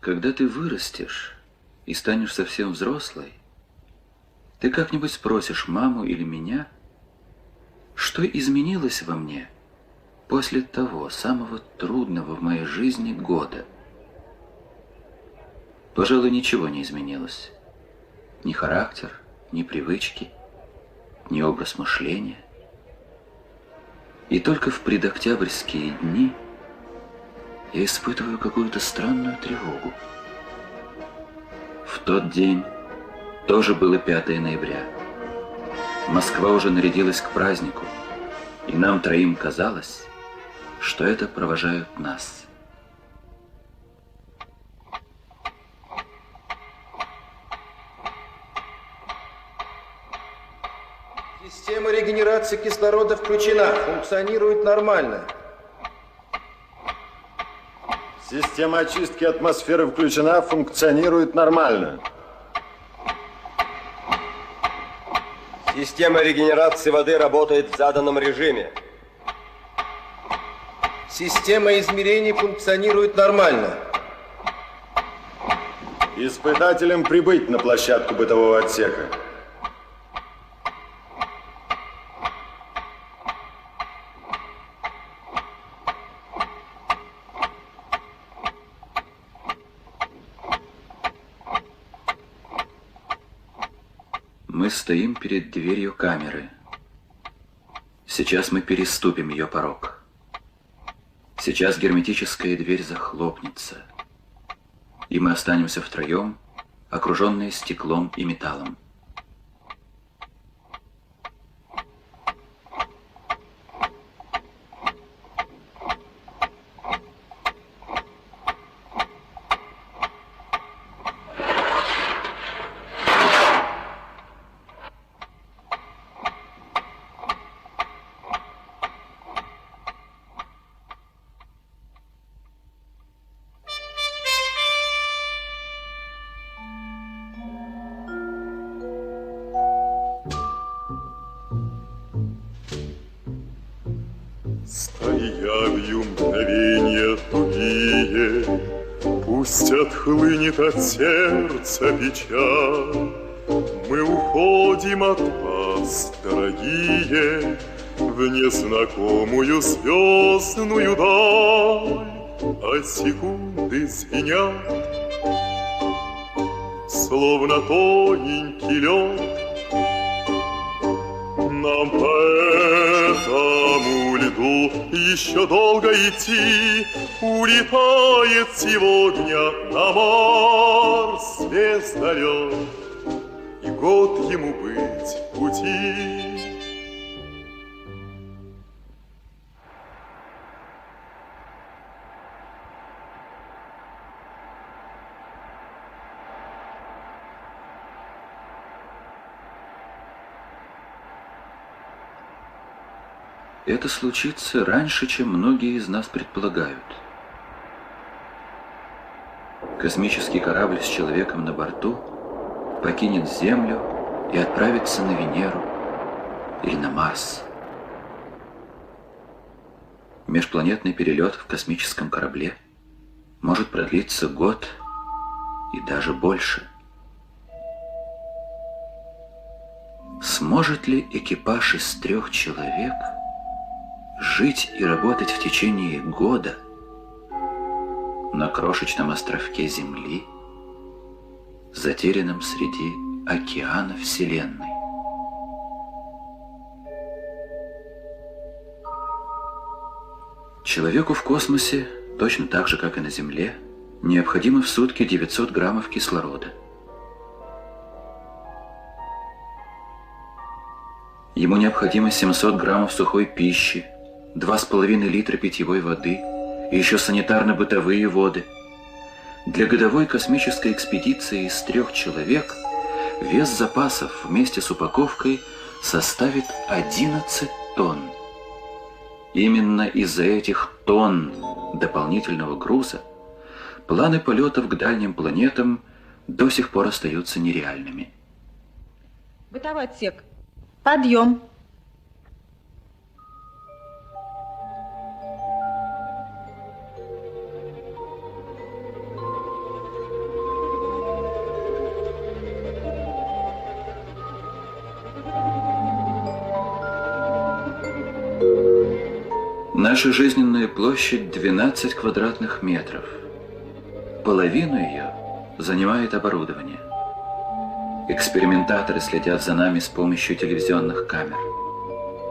Когда ты вырастешь и станешь совсем взрослой, ты как-нибудь спросишь маму или меня, что изменилось во мне после того самого трудного в моей жизни года. Пожалуй, ничего не изменилось. Ни характер, ни привычки, ни образ мышления. И только в предоктябрьские дни я испытываю какую-то странную тревогу. В тот день тоже было 5 ноября. Москва уже нарядилась к празднику, и нам троим казалось, что это провожают нас. Система регенерации кислорода включена, функционирует нормально. Система очистки атмосферы включена, функционирует нормально. Система регенерации воды работает в заданном режиме. Система измерений функционирует нормально. Испытателям прибыть на площадку бытового отсека. Мы стоим перед дверью камеры. Сейчас мы переступим ее порог. Сейчас герметическая дверь захлопнется, и мы останемся втроем, окруженные стеклом и металлом. Стоявью мгновенья тугие, пусть отхлынет от сердца печаль. Мы уходим от вас, дорогие, в незнакомую звездную даль, а секунды звенят, словно тоненький лед. Нам по этому льду еще долго идти, улетает сегодня на Марс звездолет, и год ему быть в пути. Это случится раньше, чем многие из нас предполагают. Космический корабль с человеком на борту покинет Землю и отправится на Венеру или на Марс. Межпланетный перелет в космическом корабле может продлиться год и даже больше. Сможет ли экипаж из 3 человек жить и работать в течение года на крошечном островке Земли, затерянном среди океана Вселенной? Человеку в космосе, точно так же, как и на Земле, необходимо в сутки 900 граммов кислорода. Ему необходимо 700 граммов сухой пищи, 2,5 литра питьевой воды и еще санитарно-бытовые воды. Для годовой космической экспедиции из 3 человек вес запасов вместе с упаковкой составит 11 тонн. Именно из-за этих тонн дополнительного груза планы полетов к дальним планетам до сих пор остаются нереальными. Бытовой отсек. Подъем. Наша жизненная площадь 12 квадратных метров. Половину ее занимает оборудование. Экспериментаторы следят за нами с помощью телевизионных камер.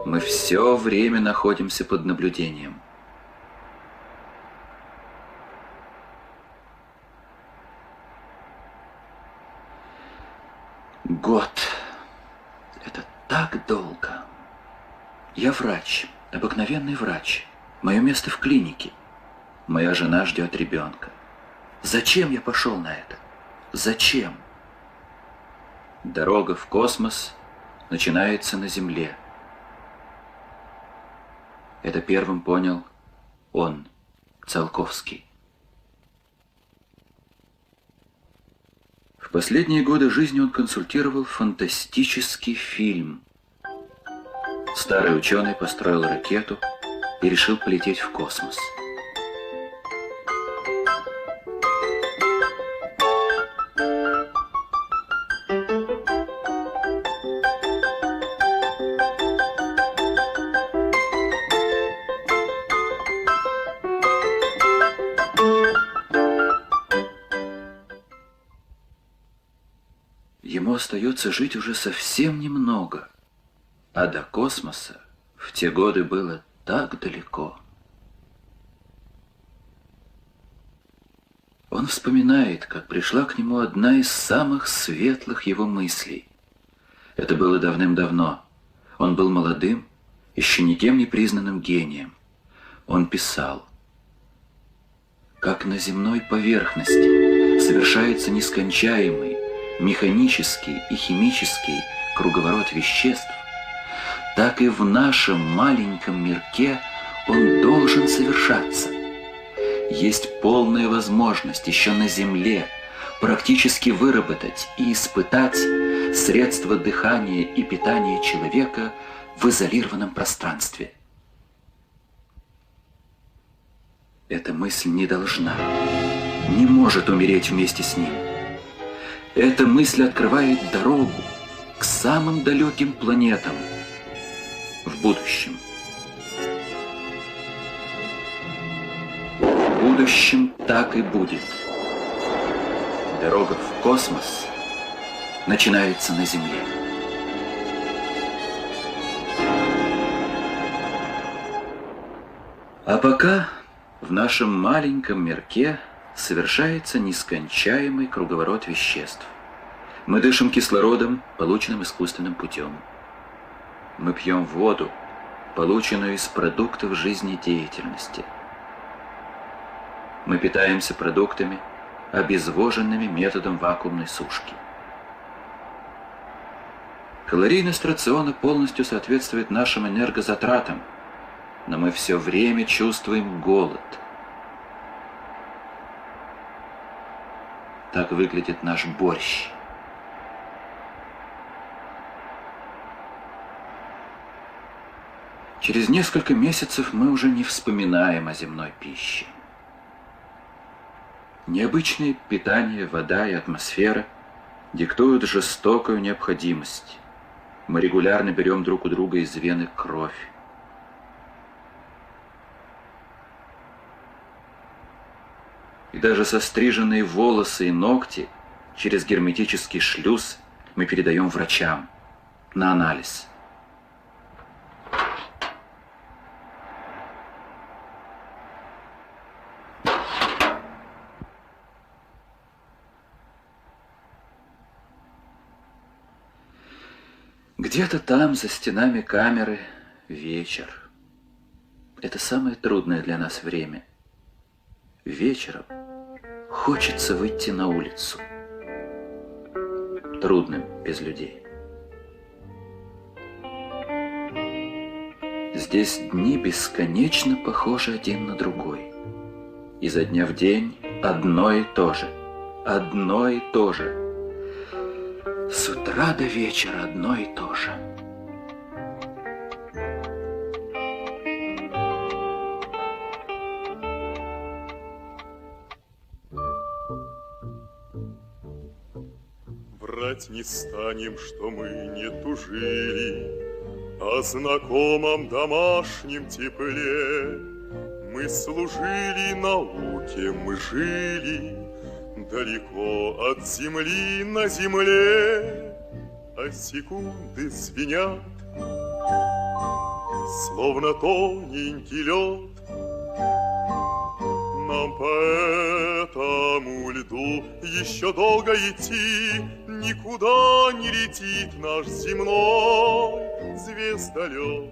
Мы все время находимся под наблюдением. Год. Это так долго. Я врач, обыкновенный врач. Мое место в клинике. Моя жена ждет ребенка. Зачем я пошел на это? Зачем? Дорога в космос начинается на Земле. Это первым понял он, Циолковский. В последние годы жизни он консультировал фантастический фильм. Старый ученый построил ракету и решил полететь в космос. Ему остается жить уже совсем немного, а до космоса в те годы было так далеко. Он вспоминает, как пришла к нему одна из самых светлых его мыслей. Это было давным-давно. Он был молодым, еще никем не признанным гением. Он писал: «Как на земной поверхности совершается нескончаемый механический и химический круговорот веществ, так и в нашем маленьком мирке он должен совершаться. Есть полная возможность еще на Земле практически выработать и испытать средства дыхания и питания человека в изолированном пространстве». Эта мысль не должна, не может умереть вместе с ним. Эта мысль открывает дорогу к самым далеким планетам в будущем. В будущем так и будет. Дорога в космос начинается на Земле. А пока в нашем маленьком мирке совершается нескончаемый круговорот веществ. Мы дышим кислородом, полученным искусственным путем. Мы пьем воду, полученную из продуктов жизнедеятельности. Мы питаемся продуктами, обезвоженными методом вакуумной сушки. Калорийность рациона полностью соответствует нашим энергозатратам, но мы все время чувствуем голод. Так выглядит наш борщ. Через несколько месяцев мы уже не вспоминаем о земной пище. Необычное питание, вода и атмосфера диктуют жестокую необходимость. Мы регулярно берем друг у друга из вены кровь. И даже состриженные волосы и ногти через герметический шлюз мы передаем врачам на анализ. Где-то там, за стенами камеры, вечер. Это самое трудное для нас время. Вечером хочется выйти на улицу. Трудно без людей. Здесь дни бесконечно похожи один на другой. Изо дня в день одно и то же. Одно и то же. С утра до вечера одно и то же. Врать не станем, что мы не тужили, о знакомом домашнем тепле. Мы служили науке, мы жили далеко от земли на земле, а секунды звенят, словно тоненький лед. Нам по этому льду еще долго идти, никуда не летит наш земной звездолет.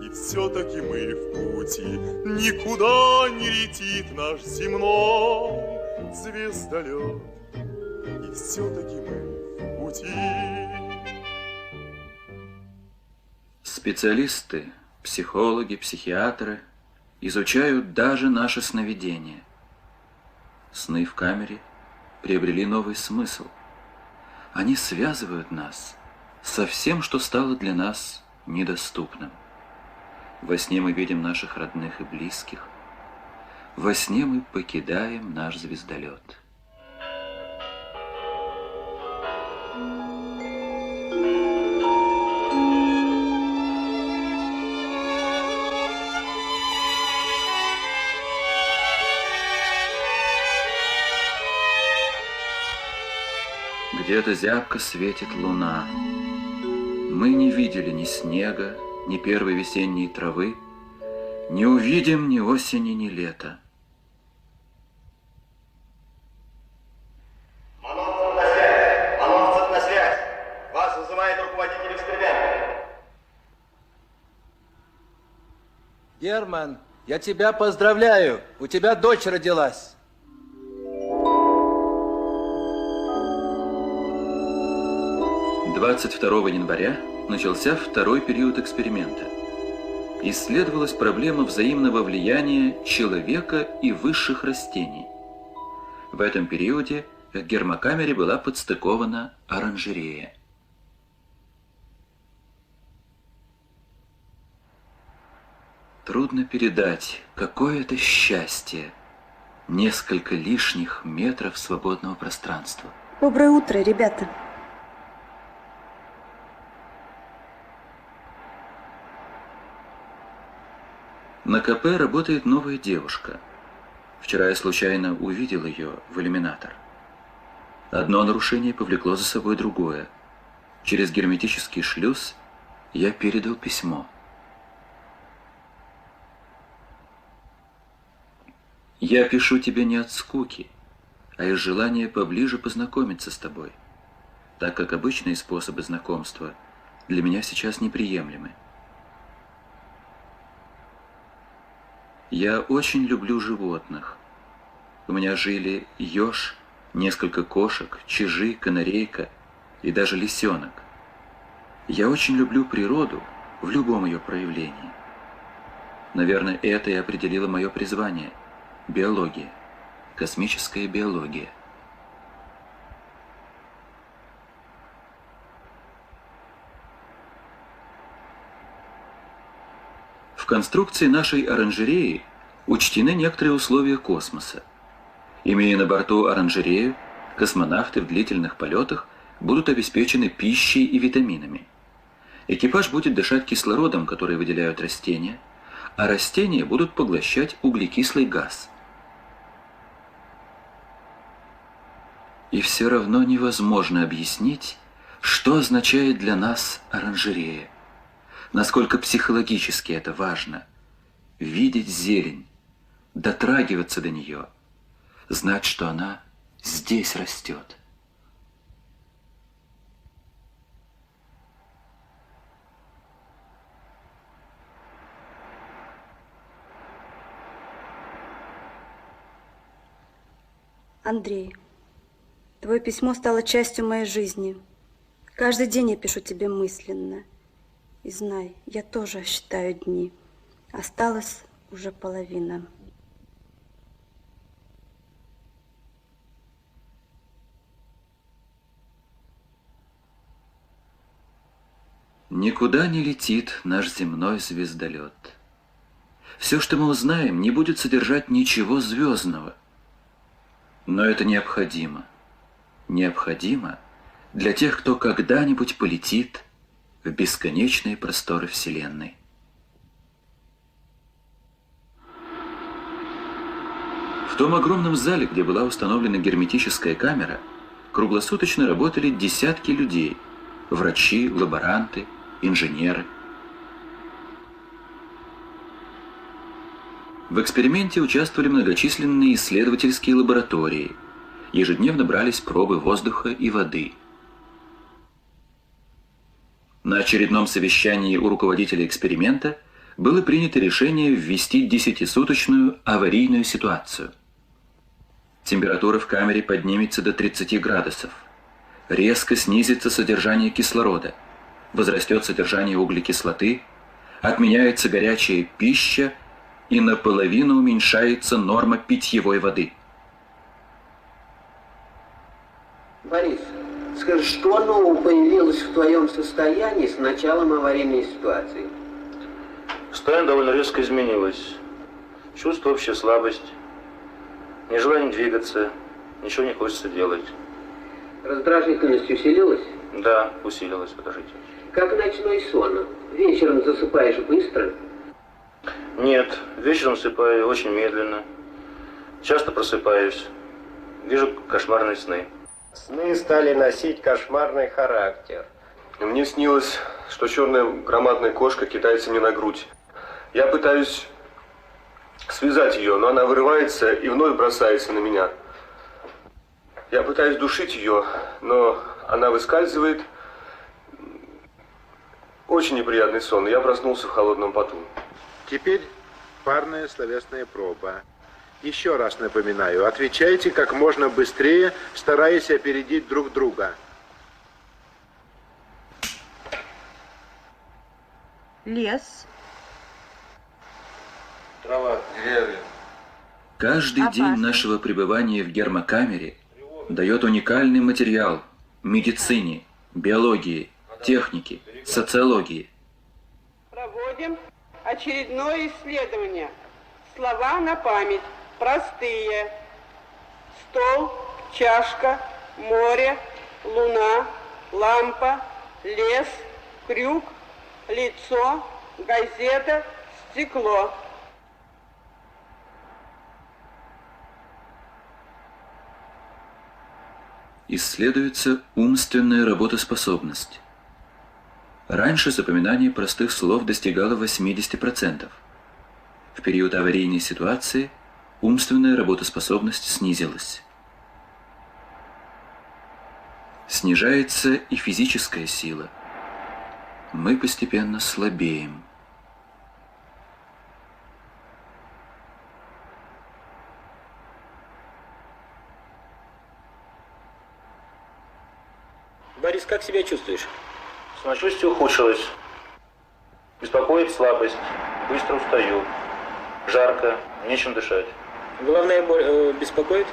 И все-таки мы в пути, никуда не летит наш земной звездолет. И все-таки мы в пути. Специалисты, психологи, психиатры изучают даже наши сновидения. Сны в камере приобрели новый смысл. Они связывают нас со всем, что стало для нас недоступным. Во сне мы видим наших родных и близких. Во сне мы покидаем наш звездолет. Где-то зябко светит луна. Мы не видели ни снега, ни первой весенней травы, не увидим ни осени, ни лета. Манонцев на связь! Манонцев на связь! Вас вызывает руководитель эксперимента. Герман, я тебя поздравляю. У тебя дочь родилась. 22 января начался второй период эксперимента. Исследовалась проблема взаимного влияния человека и высших растений. В этом периоде к гермокамере была подстыкована оранжерея. Трудно передать, какое это счастье. Несколько лишних метров свободного пространства. Доброе утро, ребята. На КП работает новая девушка. Вчера я случайно увидел ее в иллюминатор. Одно нарушение повлекло за собой другое. Через герметический шлюз я передал письмо. Я пишу тебе не от скуки, а из желания поближе познакомиться с тобой, так как обычные способы знакомства для меня сейчас неприемлемы. Я очень люблю животных. У меня жили еж, несколько кошек, чижи, канарейка и даже лисенок. Я очень люблю природу в любом ее проявлении. Наверное, это и определило мое призвание – биология, космическая биология. В конструкции нашей оранжереи учтены некоторые условия космоса. Имея на борту оранжерею, космонавты в длительных полетах будут обеспечены пищей и витаминами. Экипаж будет дышать кислородом, который выделяют растения, а растения будут поглощать углекислый газ. И все равно невозможно объяснить, что означает для нас оранжерея. Насколько психологически это важно. Видеть зелень, дотрагиваться до нее, знать, что она здесь растет. Андрей, твое письмо стало частью моей жизни. Каждый день я пишу тебе мысленно. И знай, я тоже считаю дни. Осталась уже половина. Никуда не летит наш земной звездолет. Все, что мы узнаем, не будет содержать ничего звездного. Но это необходимо. Необходимо для тех, кто когда-нибудь полетит в бесконечные просторы Вселенной. В том огромном зале, где была установлена герметическая камера, круглосуточно работали десятки людей – врачи, лаборанты, инженеры. В эксперименте участвовали многочисленные исследовательские лаборатории. Ежедневно брались пробы воздуха и воды. На очередном совещании у руководителя эксперимента было принято решение ввести 10-суточную аварийную ситуацию. Температура в камере поднимется до 30 градусов. Резко снизится содержание кислорода. Возрастет содержание углекислоты. Отменяется горячая пища. И наполовину уменьшается норма питьевой воды. Борис, скажи, что нового появилось в твоем состоянии с началом аварийной ситуации? Состояние довольно резко изменилось. Чувство общая слабость, нежелание двигаться, ничего не хочется делать. Раздражительность усилилась? Да, усилилась, подождите. Как ночной сон? Вечером засыпаешь быстро? Нет, вечером засыпаю очень медленно. Часто просыпаюсь. Вижу кошмарные сны. Сны стали носить кошмарный характер. Мне снилось, что черная громадная кошка кидается мне на грудь. Я пытаюсь связать ее, но она вырывается и вновь бросается на меня. Я пытаюсь душить ее, но она выскальзывает. Очень неприятный сон. Я проснулся в холодном поту. Теперь парная словесная проба. Еще раз напоминаю, отвечайте как можно быстрее, стараясь опередить друг друга. Лес. Трава, деревья. Каждый день нашего пребывания в гермокамере дает уникальный материал медицине, биологии, технике, социологии. Проводим очередное исследование. Слова на память. Простые. Стол, чашка, море, луна, лампа, лес, крюк, лицо, газета, стекло. Исследуется умственная работоспособность. Раньше запоминание простых слов достигало 80%. В период аварийной ситуации умственная работоспособность снизилась. Снижается и физическая сила. Мы постепенно слабеем. Борис, как себя чувствуешь? Самочувствие ухудшилось. Беспокоит слабость. Быстро устаю. Жарко. Нечем дышать. Головная боль беспокоит?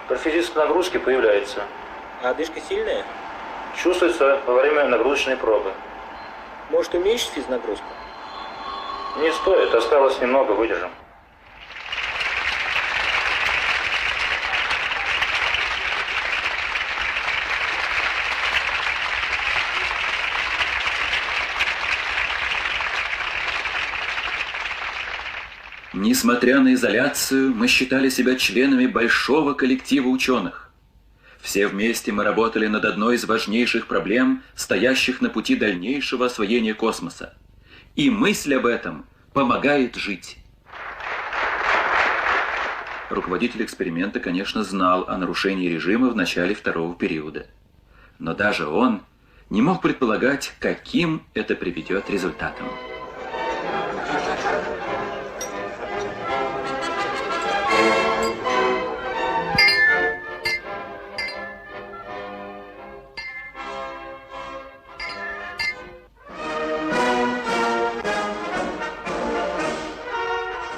При физической нагрузке появляется. А одышка сильная? Чувствуется во время нагрузочной пробы. Может, уменьшить физнагрузку? Не стоит. Осталось немного. Выдержим. Несмотря на изоляцию, мы считали себя членами большого коллектива ученых. Все вместе мы работали над одной из важнейших проблем, стоящих на пути дальнейшего освоения космоса. И мысль об этом помогает жить. Руководитель эксперимента, конечно, знал о нарушении режима в начале второго периода. Но даже он не мог предполагать, каким это приведет результатом.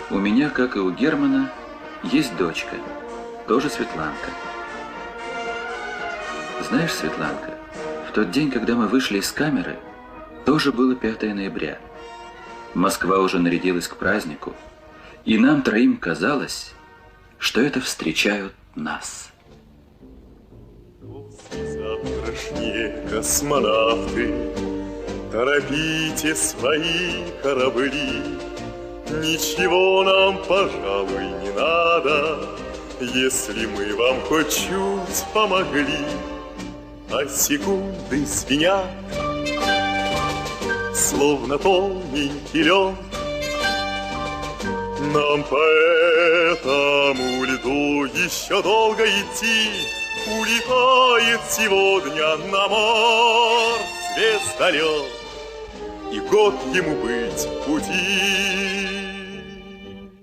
У меня, как и у Германа, есть дочка, тоже Светланка. Знаешь, Светланка, в тот день, когда мы вышли из камеры, тоже было 5 ноября. Москва уже нарядилась к празднику, и нам троим казалось, что это встречают нас. Завтрашние космонавты Торопите свои корабли, ничего нам, пожалуй, не надо, если мы вам хоть чуть помогли. А секунды звенят, словно тоненький лед. Нам по этому льду еще долго идти. Улетает сегодня на Марс звездолет, и год ему быть в пути.